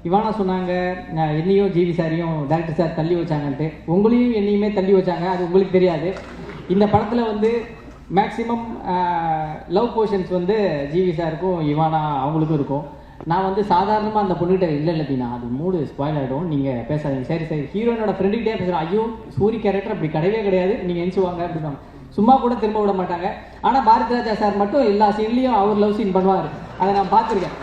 Ivana சொன்னாங்க என்னையும் GV சாரையும் director sir தள்ளி வச்சாங்கன்ட்டு. உங்களையும் என்னையுமே தள்ளி வச்சாங்க, அது உங்களுக்கு தெரியாது. இந்த படத்தில் வந்து மேக்ஸிமம் லவ் போர்ஷன்ஸ் வந்து ஜிவி சாருக்கும் இவானா அவங்களுக்கும் இருக்கும். நான் வந்து சாதாரணமாக அந்த பொண்ணுகிட்ட இல்லை தீனா, அது மூடு ஸ்பாயில் ஆகிடும், நீங்கள் பேசாதீங்க. சரி சரி, ஹீரோயினோட ஃப்ரெண்டுகிட்டே பேசுகிறேன், ஐயோ சூரி கேரக்டர் அப்படி கிடையவே கிடையாது, நீங்கள் எஞ்சுவாங்க அப்படின்னா சும்மா கூட திரும்ப விட மாட்டாங்க. ஆனால் பாரதி ராஜா சார் மட்டும் எல்லா சீன்லேயும் அவர் லவ் சீன் பண்ணுவார், அதை நான் பார்த்துருக்கேன்.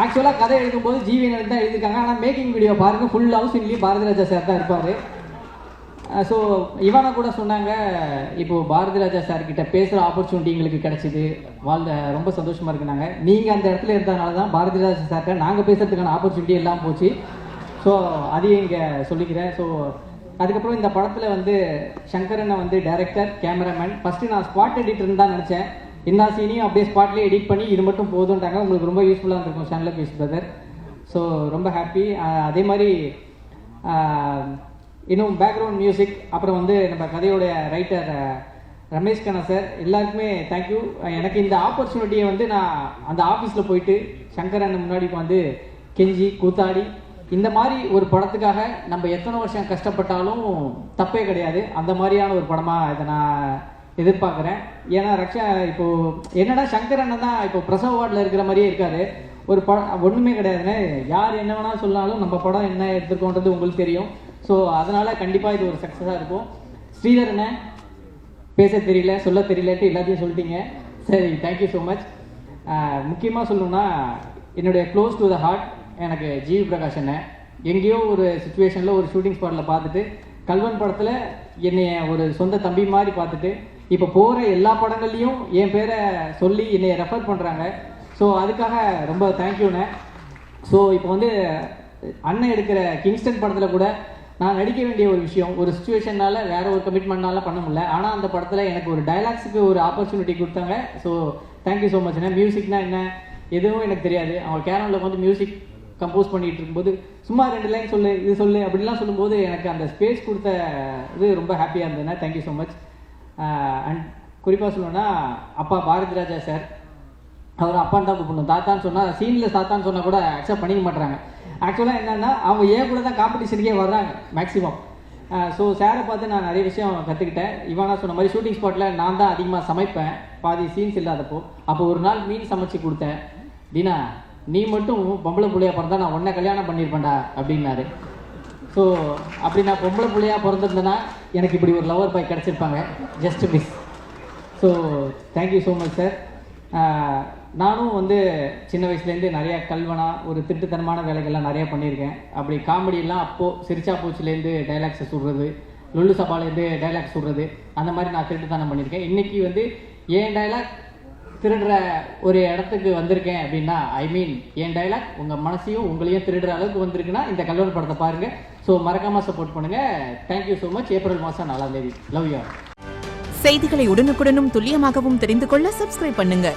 ஆக்சுவலாக கதை எழுதும்போது ஜிவி தான் எழுதியிருக்காங்க, ஆனால் மேக்கிங் வீடியோ பாருங்கள், full love சீன்லேயும் Bharathi Raja sir தான் இருப்பார். ஸோ இவானா கூட சொன்னாங்க, இப்போது பாரதி ராஜா சார்கிட்ட பேசுகிற ஆப்பர்ச்சுனிட்டி எங்களுக்கு கிடச்சிது, ரொம்ப சந்தோஷமாக இருக்குனாங்க. நீங்கள் அந்த இடத்துல இருந்ததுனால தான் பாரதி ராஜா சார்கிட்ட நாங்கள் பேசுகிறதுக்கான ஆப்பர்ச்சுனிட்டி எல்லாம் போச்சு. ஸோ அதையும் இங்கே சொல்லிக்கிறேன். ஸோ அதுக்கப்புறம் இந்த படத்தில் வந்து சங்கரனை வந்து டைரக்டர், கேமராமேன். ஃபஸ்ட்டு நான் ஸ்பாட் எடிட்டர்னு தான் நினச்சேன். எல்லா சீனையும் அப்படியே ஸ்பாட்லேயே எடிட் பண்ணி இது மட்டும் போதுன்ட்டாங்க. உங்களுக்கு ரொம்ப யூஸ்ஃபுல்லாக இருக்கும் சேனலில் பேசு பிரதர். ஸோ ரொம்ப ஹாப்பி. அதே மாதிரி இன்னும் பேக்ரவுண்ட் மியூசிக், அப்புறம் வந்து நம்ம கதையோடைய ரைட்டர் ரமேஷ் கண்ணா சார், எல்லாருக்குமே தேங்க்யூ. எனக்கு இந்த ஆப்பர்ச்சுனிட்டியை வந்து நான் அந்த ஆஃபீஸில் போயிட்டு சங்கரன் முன்னாடி வந்து கெஞ்சி கூத்தாடி, இந்த மாதிரி ஒரு படத்துக்காக நம்ம எத்தனை வருஷம் கஷ்டப்பட்டாலும் தப்பே கிடையாது, அந்த மாதிரியான ஒரு படமாக இதை நான் எதிர்பார்க்குறேன். ஏன்னா இப்போது என்னன்னா சங்கரன் தான் இப்போ பிரசவ வார்டில் இருக்கிற மாதிரியே இருக்காரு. ஒரு படம் ஒன்றுமே கிடையாதுன்னு யார் என்ன வேணாலும் சொன்னாலும் நம்ம படம் என்ன எடுத்துருக்கோன்றது உங்களுக்கு தெரியும். ஸோ அதனால் கண்டிப்பாக இது ஒரு சக்ஸஸாக இருக்கும். ஸ்ரீதர் என்ன பேச தெரியல, சொல்ல தெரியலட்டு எல்லாத்தையும் சொல்லிட்டீங்க. சரி, தேங்க்யூ ஸோ மச். முக்கியமாக சொல்லணுன்னா என்னுடைய க்ளோஸ் டு த ஹார்ட் எனக்கு ஜிவி பிரகாஷ் அண்ணன். எங்கேயோ ஒரு சுச்சுவேஷனில் ஒரு ஷூட்டிங் ஸ்பாட்டில் பார்த்துட்டு, கல்வன் படத்தில் என்னைய ஒரு சொந்த தம்பி மாதிரி பார்த்துட்டு, இப்போ போகிற எல்லா படங்கள்லையும் என் பேரை சொல்லி என்னை ரெஃபர் பண்ணுறாங்க. ஸோ அதுக்காக ரொம்ப தேங்க்யூண்ணே. ஸோ இப்போ வந்து அண்ணன் எடுக்கிற கிங்ஸ்டன் படத்தில் கூட நான் நடிக்க வேண்டிய ஒரு விஷயம், ஒரு சுச்சுவேஷனால் வேறு ஒரு கமிட்மெண்ட்னால பண்ண முடியல. ஆனால் அந்த படத்தில் எனக்கு ஒரு டைலாக்ஸுக்கு ஒரு ஆப்பர்ச்சுனிட்டி கொடுத்தாங்க. ஸோ தேங்க்யூ ஸோ மச்ண்ணே. மியூசிக்னா என்ன எதுவும் எனக்கு தெரியாது. அவங்க கேரளில் வந்து மியூசிக் கம்போஸ் பண்ணிகிட்டு இருக்கும்போது சும்மா 2 லைன் சொல்லு, இது சொல்லு அப்படிலாம் சொல்லும்போது எனக்கு அந்த ஸ்பேஸ் கொடுத்த இது ரொம்ப ஹாப்பியாக இருந்ததுண்ணே. Thank you so much. அண்ட் குறிப்பாக சொல்லணுன்னா அப்பா பாரதி ராஜா சார், அவர் அப்பான்னு தான் கூப்பிடணும். தாத்தான்னு சொன்னால் சீனில் தாத்தான்னு சொன்னால் கூட அக்செப்ட் பண்ணிக்க மாட்டுறாங்க. ஆக்சுவலாக என்னென்னா அவங்க ஏன் கூட தான் காம்படிஷனுக்கே வர்றாங்க மேக்ஸிமம். ஸோ சாரை பார்த்து நான் நிறைய விஷயம் கற்றுக்கிட்டேன். இவனா சொன்ன மாதிரி ஷூட்டிங் ஸ்பாட்டில் நான் தான் அதிகமாக சமைப்பேன், பாதி சீன்ஸ் இல்லாதப்போ. அப்போ ஒரு நாள் மீன் சமைச்சு கொடுத்தேன். தீனா, நீ மட்டும் பொம்பளை பிள்ளையா பிறந்தா நான் உன்னை கல்யாணம் பண்ணியிருப்பேன்டா அப்படின்னாரு. ஸோ அப்படி நான் பொம்பளை பிள்ளையாக பிறந்திருந்தேன்னா எனக்கு இப்படி ஒரு லவர் பாய் கிடச்சிருப்பாங்க, just miss. So thank you so much sir. நானும் வந்து சின்ன வயசுலேருந்து நிறையா கல்வனா ஒரு திட்டுத்தனமான வேலைகள்லாம் நிறையா பண்ணியிருக்கேன். அப்படி காமெடியெல்லாம் அப்போது சிரிச்சா பூச்சிலேருந்து டைலாக்ஸை சொல்கிறது, லுல்லு சபாலேருந்து டைலாக்ஸ் சொல்கிறது, அந்த மாதிரி நான் திருட்டுத்தனம் பண்ணியிருக்கேன். இன்றைக்கி வந்து என் டைலாக் திருடுற ஒரு இடத்துக்கு வந்திருக்கேன் அப்படின்னா, என் டைலாக் உங்கள் மனசையும் உங்களையும் திருடுற அளவுக்கு வந்திருக்குன்னா இந்த கல்வன் படத்தை பாருங்கள். ஸோ மறக்காமல் சப்போர்ட் பண்ணுங்கள். Thank you so much. ஏப்ரல் மாதம் 4ஆம் தேதி. Love you. செய்திகளை உடனுக்குடனும் துல்லியமாகவும் தெரிந்து கொள்ள சப்ஸ்கிரைப் பண்ணுங்க.